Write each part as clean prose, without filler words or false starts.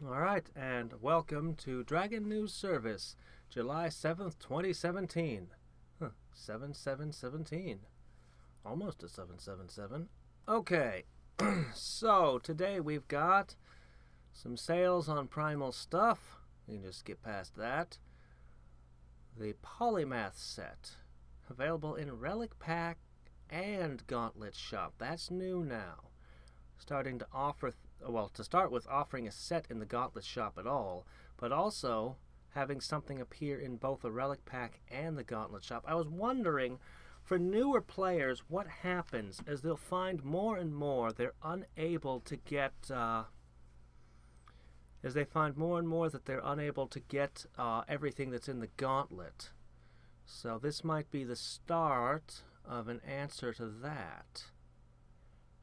Alright, and welcome to Dragon News Service, July 7th, 2017. 7717. Almost a 777. Okay, so today we've got some sales on primal stuff. We can just skip past that. The Polymath set, available in Relic Pack and Gauntlet Shop. That's new now. Starting to offer, to start with, offering a set in the Gauntlet Shop at all, but also having something appear in both the Relic Pack and the Gauntlet Shop. I was wondering, for newer players, what happens as they'll find more and more they're unable to get, as they find more and more that they're unable to get everything that's in the Gauntlet. So this might be the start of an answer to that.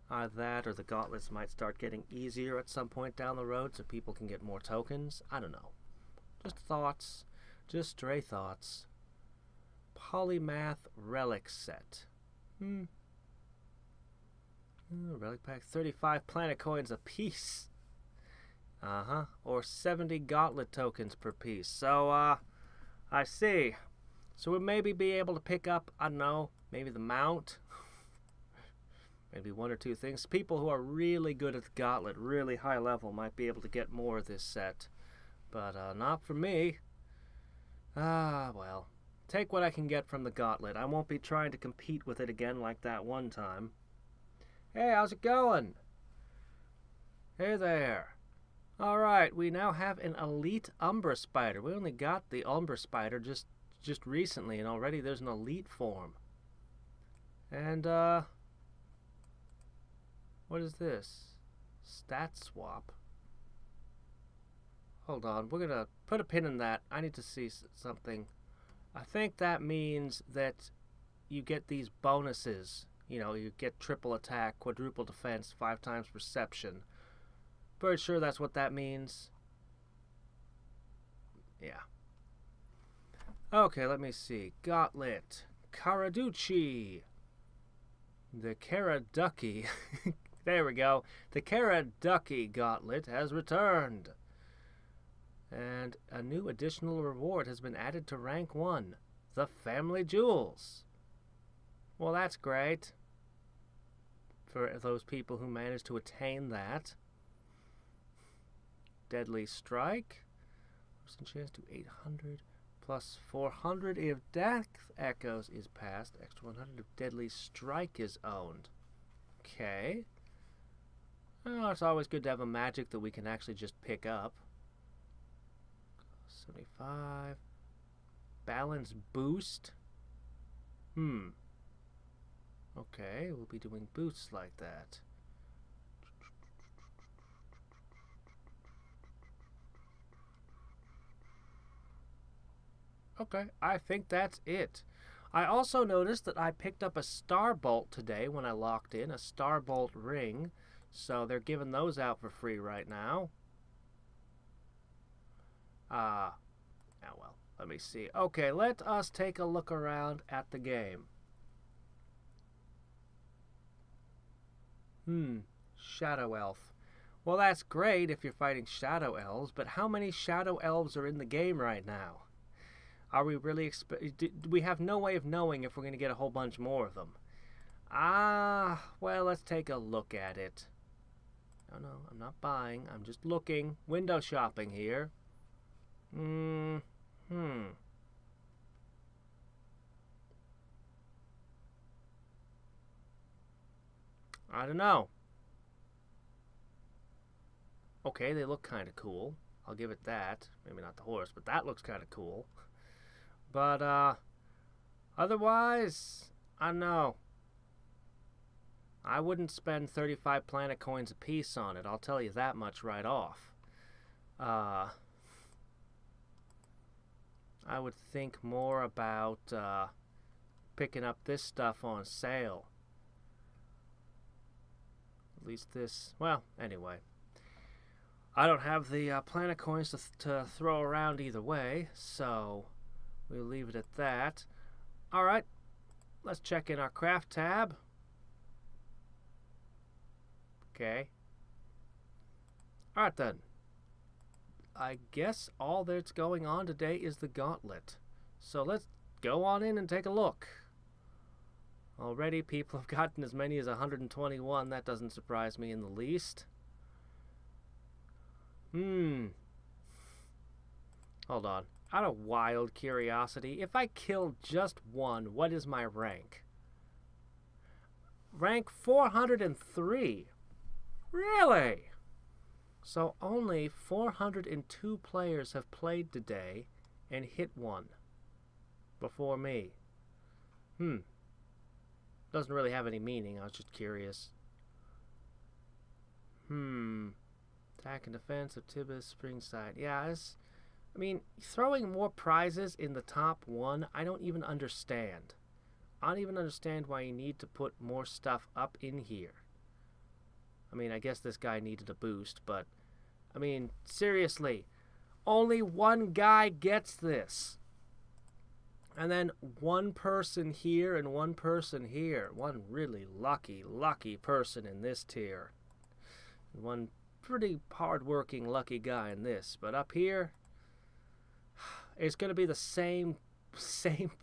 That or the gauntlets might start getting easier at some point down the road so people can get more tokens. I don't know. Just thoughts. Just stray thoughts. Polymath Relic Set. Relic Pack, 35 planet coins a piece. Or 70 gauntlet tokens per piece. So, I see. So we'll maybe be able to pick up, I don't know, maybe the mount. Maybe one or two things. People who are really good at the gauntlet, really high level, might be able to get more of this set. But not for me. Well. Take what I can get from the gauntlet. I won't be trying to compete with it again like that one time. Hey, how's it going? Hey there. Alright, we now have an elite Umbra Spider. We only got the Umbra Spider just recently, and already there's an elite form. And, what is this? Stat swap. Hold on, we're gonna put a pin in that. I need to see something. I think that means that you get these bonuses. You know, you get triple attack, quadruple defense, 5 times perception. Pretty sure that's what that means. Yeah. Okay, let me see. Gauntlet. Karaduchi. The Karaducky. There we go. The Karaducky Gauntlet has returned. And a new additional reward has been added to rank 1. The Family Jewels. Well, that's great. For those people who managed to attain that. Deadly Strike. Percent chance to 800 plus 400 if Death Echoes is passed. Extra 100 if Deadly Strike is owned. Okay. Oh, it's always good to have a magic that we can actually just pick up. 75. Balance Boost. Okay, we'll be doing boosts like that. Okay, I think that's it. I also noticed that I picked up a Starbolt today when I locked in, a Starbolt ring. So they're giving those out for free right now. Oh well, let me see. Okay, let us take a look around at the game. Shadow Elf. Well, that's great if you're fighting Shadow Elves, but how many Shadow Elves are in the game right now? Are we really we have no way of knowing if we're going to get a whole bunch more of them. Well, let's take a look at it. No, I'm not buying. I'm just looking. Window shopping here. I don't know. Okay, they look kind of cool. I'll give it that. Maybe not the horse, but that looks kind of cool. But, otherwise, I don't know. I wouldn't spend 35 planet coins a piece on it. I'll tell you that much right off. I would think more about picking up this stuff on sale. At least this... Well, anyway. I don't have the planet coins to throw around either way, so we'll leave it at that. Alright, let's check in our craft tab. Okay. Alright then. I guess all that's going on today is the gauntlet. So let's go on in and take a look. Already people have gotten as many as 121. That doesn't surprise me in the least. Hold on. Out of wild curiosity, if I kill just one, what is my rank? Rank 403. Really? So only 402 players have played today and hit one before me. Doesn't really have any meaning. I was just curious. Attack and defense of Tibbas, Springside. Yeah, I mean, throwing more prizes in the top one, I don't even understand. I don't even understand why you need to put more stuff up in here. I mean, I guess this guy needed a boost, but, I mean, seriously, only one guy gets this. And then one person here and one person here. One really lucky person in this tier. One pretty hard-working, lucky guy in this. But up here, it's going to be the same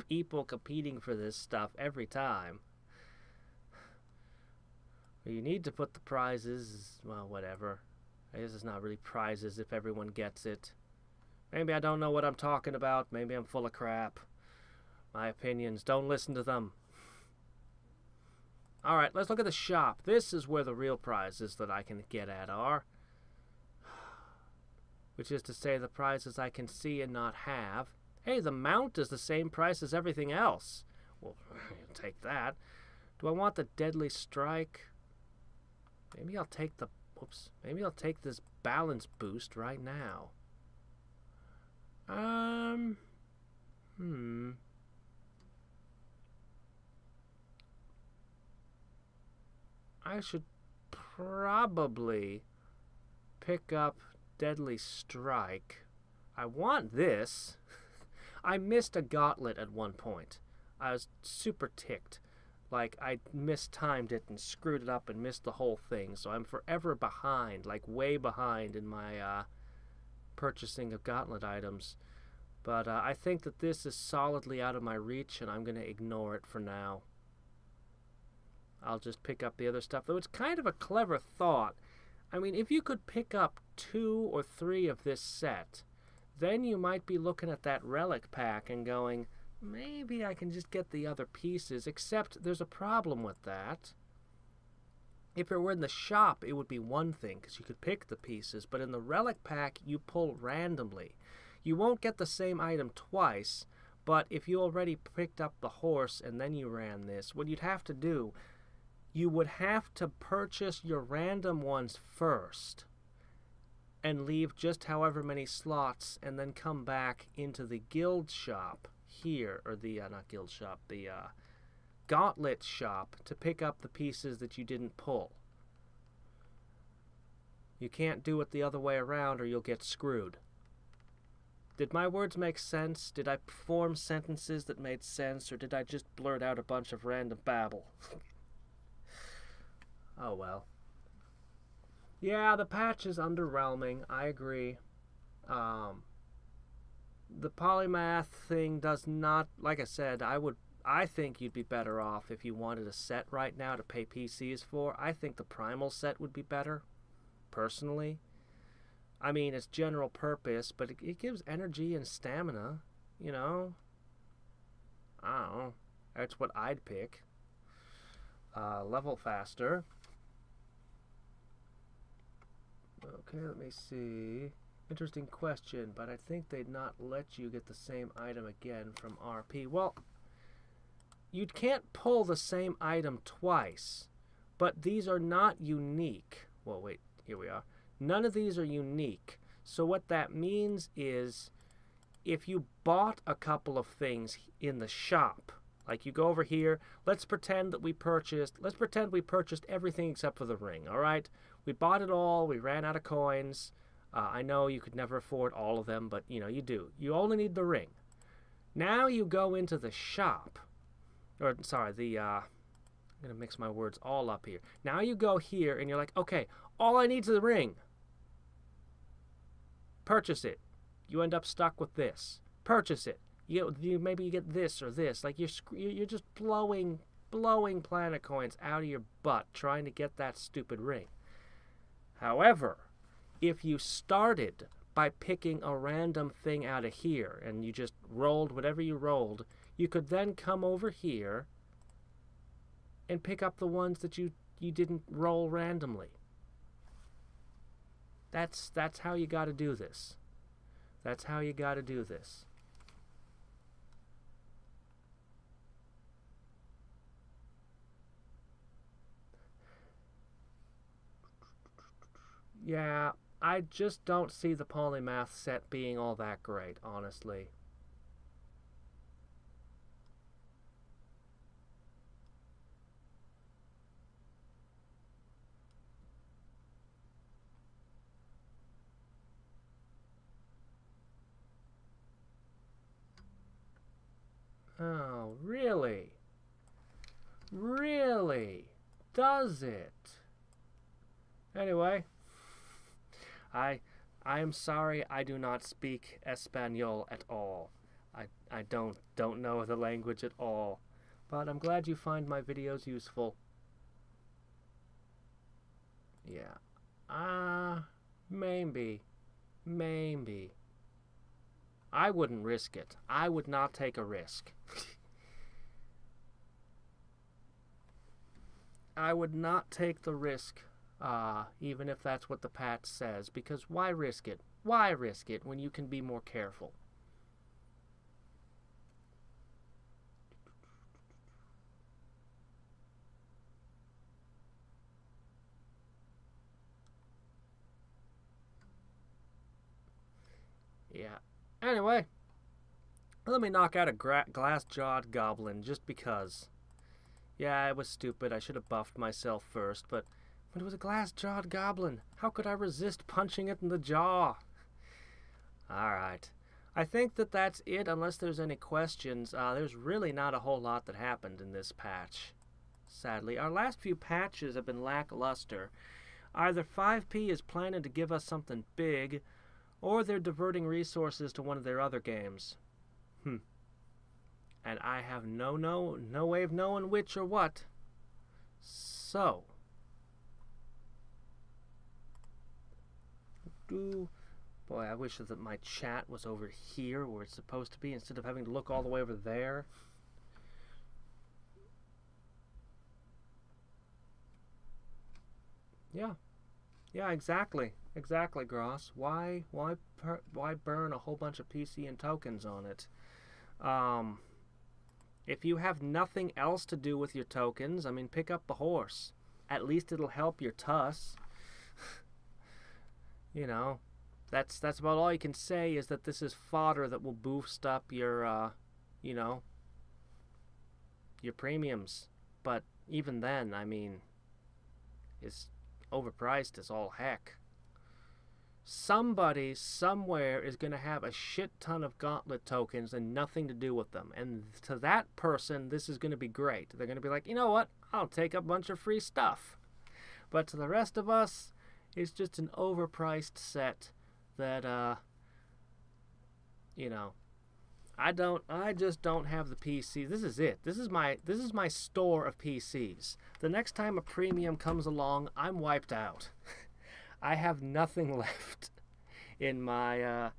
people competing for this stuff every time. You need to put the prizes, well, whatever. I guess it's not really prizes if everyone gets it. Maybe I don't know what I'm talking about. Maybe I'm full of crap. My opinions, don't listen to them. Alright, let's look at the shop. This is where the real prizes that I can get at are. Which is to say the prizes I can see and not have. Hey, the mount is the same price as everything else. Well, I'll take that. Do I want the deadly strike? Maybe I'll take the... Whoops. Maybe I'll take this balance boost right now. I should probably pick up deadly strike. I want this. I missed a gauntlet at one point. I was super ticked. Like, I mistimed it and screwed it up and missed the whole thing. So I'm forever behind, like way behind in my purchasing of gauntlet items. But I think that this is solidly out of my reach, and I'm going to ignore it for now. I'll just pick up the other stuff. Though it's kind of a clever thought. I mean, if you could pick up 2 or 3 of this set, then you might be looking at that relic pack and going, maybe I can just get the other pieces, except there's a problem with that. If it were in the shop, it would be one thing, because you could pick the pieces, but in the relic pack, you pull randomly. You won't get the same item twice, but if you already picked up the horse and then you ran this, what you'd have to do, you would have to purchase your random ones first and leave just however many slots and then come back into the guild shop here, or the, not guild shop, the gauntlet shop to pick up the pieces that you didn't pull. You can't do it the other way around or you'll get screwed. Did my words make sense? Did I form sentences that made sense, or did I just blurt out a bunch of random babble? Oh well. Yeah, the patch is underwhelming. I agree. The polymath thing does not, like I said, I think you'd be better off if you wanted a set right now to pay PCs for. I think the primal set would be better, personally. I mean, it's general purpose, but it gives energy and stamina, you know. I don't know. That's what I'd pick. Level faster. Okay, let me see. Interesting question, but I think they'd not let you get the same item again from RP. Well, you can't pull the same item twice, but these are not unique. Well, wait, here we are. None of these are unique. So what that means is if you bought a couple of things in the shop, like you go over here, let's pretend we purchased everything except for the ring, all right? We bought it all, we ran out of coins. I know you could never afford all of them, but you know, you do. You only need the ring. Now you go into the shop, or sorry, I'm gonna mix my words all up here. Now you go here and you're like, okay, all I need is the ring. Purchase it. You end up stuck with this. Purchase it. Maybe you get this or this. Like you're just blowing planet coins out of your butt trying to get that stupid ring. However, if you started by picking a random thing out of here and you just rolled whatever you rolled, you could then come over here and pick up the ones that you didn't roll randomly. That's how you got to do this. That's how you got to do this. Yeah, I just don't see the polymath set being all that great, honestly. Oh, really? Really? Does it? Anyway, I am sorry I do not speak Espanol at all. I don't know the language at all. But I'm glad you find my videos useful. Yeah. Maybe. I wouldn't risk it. I would not take a risk. I would not take the risk, even if that's what the patch says, because why risk it? Why risk it when you can be more careful? Yeah. Anyway, let me knock out a glass-jawed goblin just because. Yeah, I was stupid. I should have buffed myself first, but when it was a glass-jawed goblin, how could I resist punching it in the jaw? Alright. I think that's it, unless there's any questions. There's really not a whole lot that happened in this patch, sadly. Our last few patches have been lackluster. Either 5P is planning to give us something big, or they're diverting resources to one of their other games. And I have no way of knowing which or what. So, boy, I wish that my chat was over here where it's supposed to be instead of having to look all the way over there. Yeah, exactly, Gross. Why burn a whole bunch of PC and tokens on it? If you have nothing else to do with your tokens, I mean, pick up the horse. At least it'll help your tuss. You know, that's about all you can say, is that this is fodder that will boost up your, you know, your premiums. But even then, I mean, it's overpriced as all heck. Somebody somewhere is going to have a shit ton of gauntlet tokens and nothing to do with them. And to that person, this is going to be great. They're going to be like, you know what? I'll take a bunch of free stuff. But to the rest of us, it's just an overpriced set that, you know, I just don't have the PC. This is it. This is my store of PCs. The next time a premium comes along, I'm wiped out. I have nothing left in my,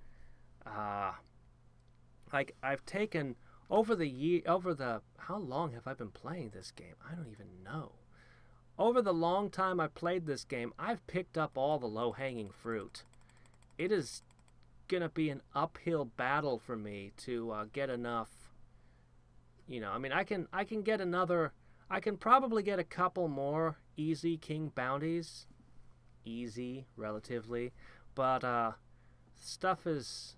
like, I've taken, over the, how long have I been playing this game? I don't even know. Over the long time I played this game, I've picked up all the low-hanging fruit. It is gonna be an uphill battle for me to get enough, you know, I mean, I can get another, I can probably get a couple more easy king bounties. Easy, relatively, but stuff is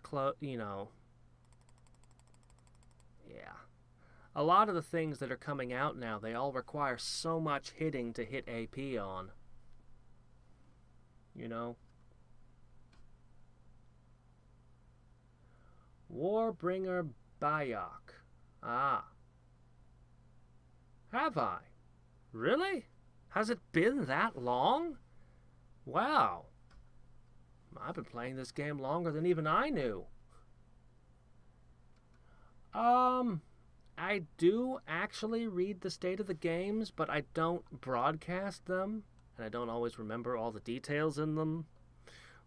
close, you know. Yeah, a lot of the things that are coming out now, they all require so much hitting to hit AP on, you know. Warbringer Bayok. Have I? Really? Has it been that long? Wow. I've been playing this game longer than even I knew. I do actually read the state of the games, but I don't broadcast them, and I don't always remember all the details in them.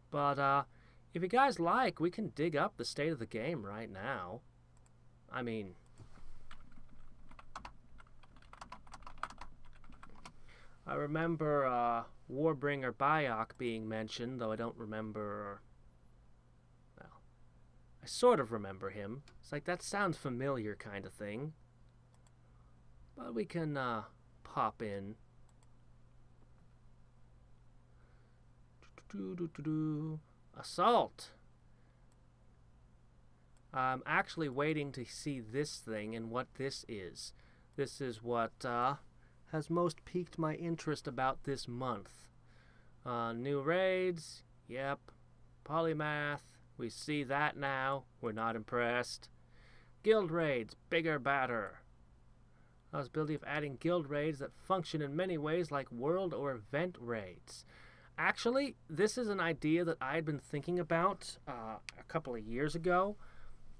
But, if you guys like, we can dig up the state of the game right now. I mean, I remember, Warbringer Bayok being mentioned, though I don't remember... Well, I sort of remember him. It's like, that sounds familiar kind of thing. But we can, pop in. Assault! I'm actually waiting to see this thing and what this is. This is what, has most piqued my interest about this month. New raids, yep. Polymath, we see that now. We're not impressed. Guild raids, bigger, badder. Possibility of adding guild raids that function in many ways like world or event raids. Actually, this is an idea that I had been thinking about a couple of years ago,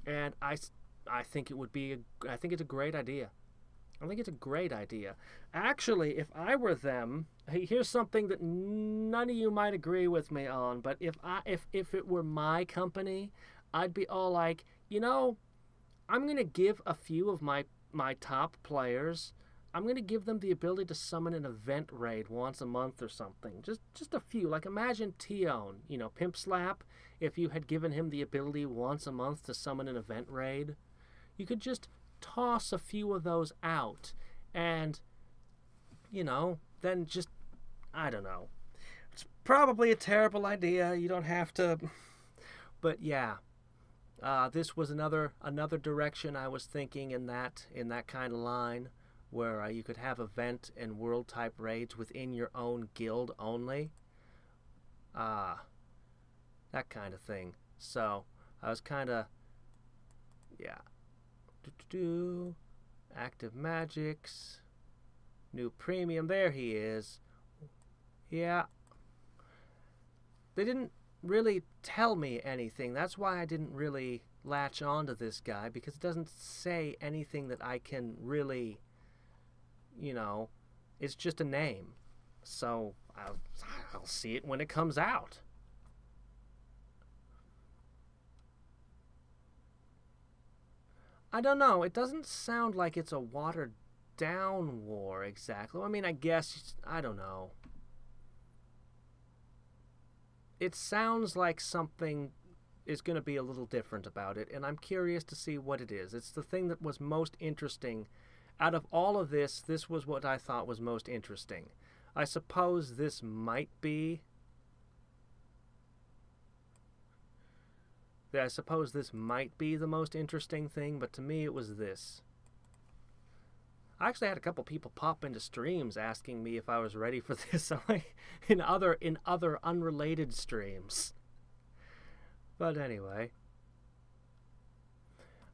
and I think it would be I think it's a great idea. I think it's a great idea. Actually, if I were them, here's something that none of you might agree with me on, but if it were my company, I'd be all like, you know, I'm going to give a few of my top players, I'm going to give them the ability to summon an event raid once a month or something. Just a few. Like, imagine Tion, you know, Pimp Slap, if you had given him the ability once a month to summon an event raid. You could just toss a few of those out and, you know, then just, I don't know. It's probably a terrible idea. You don't have to, but yeah. This was another direction I was thinking in that kind of line, where you could have event and world type raids within your own guild only. That kind of thing. So I was kind of, yeah. Active magics, new premium. There he is. Yeah. They didn't really tell me anything. That's why I didn't really latch on to this guy, because it doesn't say anything that I can really, you know, it's just a name. So I'll see it when it comes out. I don't know. It doesn't sound like it's a watered down war exactly. I mean, I guess, I don't know. It sounds like something is going to be a little different about it, and I'm curious to see what it is. It's the thing that was most interesting. Out of all of this, this was what I thought was most interesting. I suppose this might be... I suppose this might be the most interesting thing, but to me it was this. I actually had a couple people pop into streams asking me if I was ready for this in other unrelated streams. But anyway.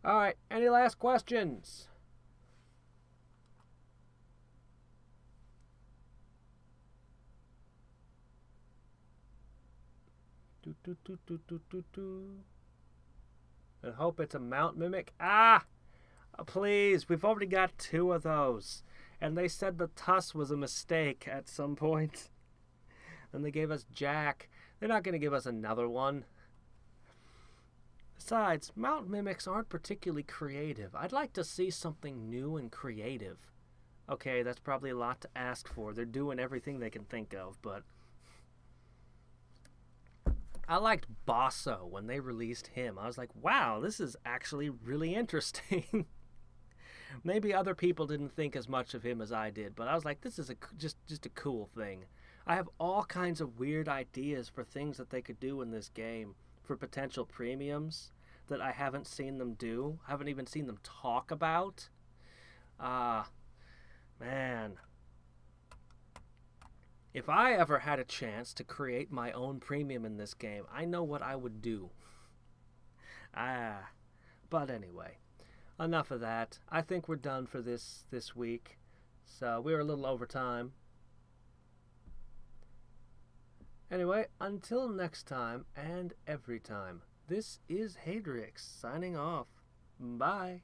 Alright, any last questions? I hope it's a mount mimic. Please, we've already got 2 of those. And they said the Tuss was a mistake at some point. And they gave us Jack. They're not going to give us another one. Besides, mount mimics aren't particularly creative. I'd like to see something new and creative. Okay, that's probably a lot to ask for. They're doing everything they can think of, but... I liked Basso when they released him. I was like, wow, this is actually really interesting. Maybe other people didn't think as much of him as I did, but I was like, this is just a cool thing. I have all kinds of weird ideas for things that they could do in this game for potential premiums that I haven't seen them do. I haven't even seen them talk about. Man. If I ever had a chance to create my own premium in this game, I know what I would do. But anyway, enough of that. I think we're done for this week. So we were a little over time. Anyway, until next time and every time, this is Hadriex signing off. Bye.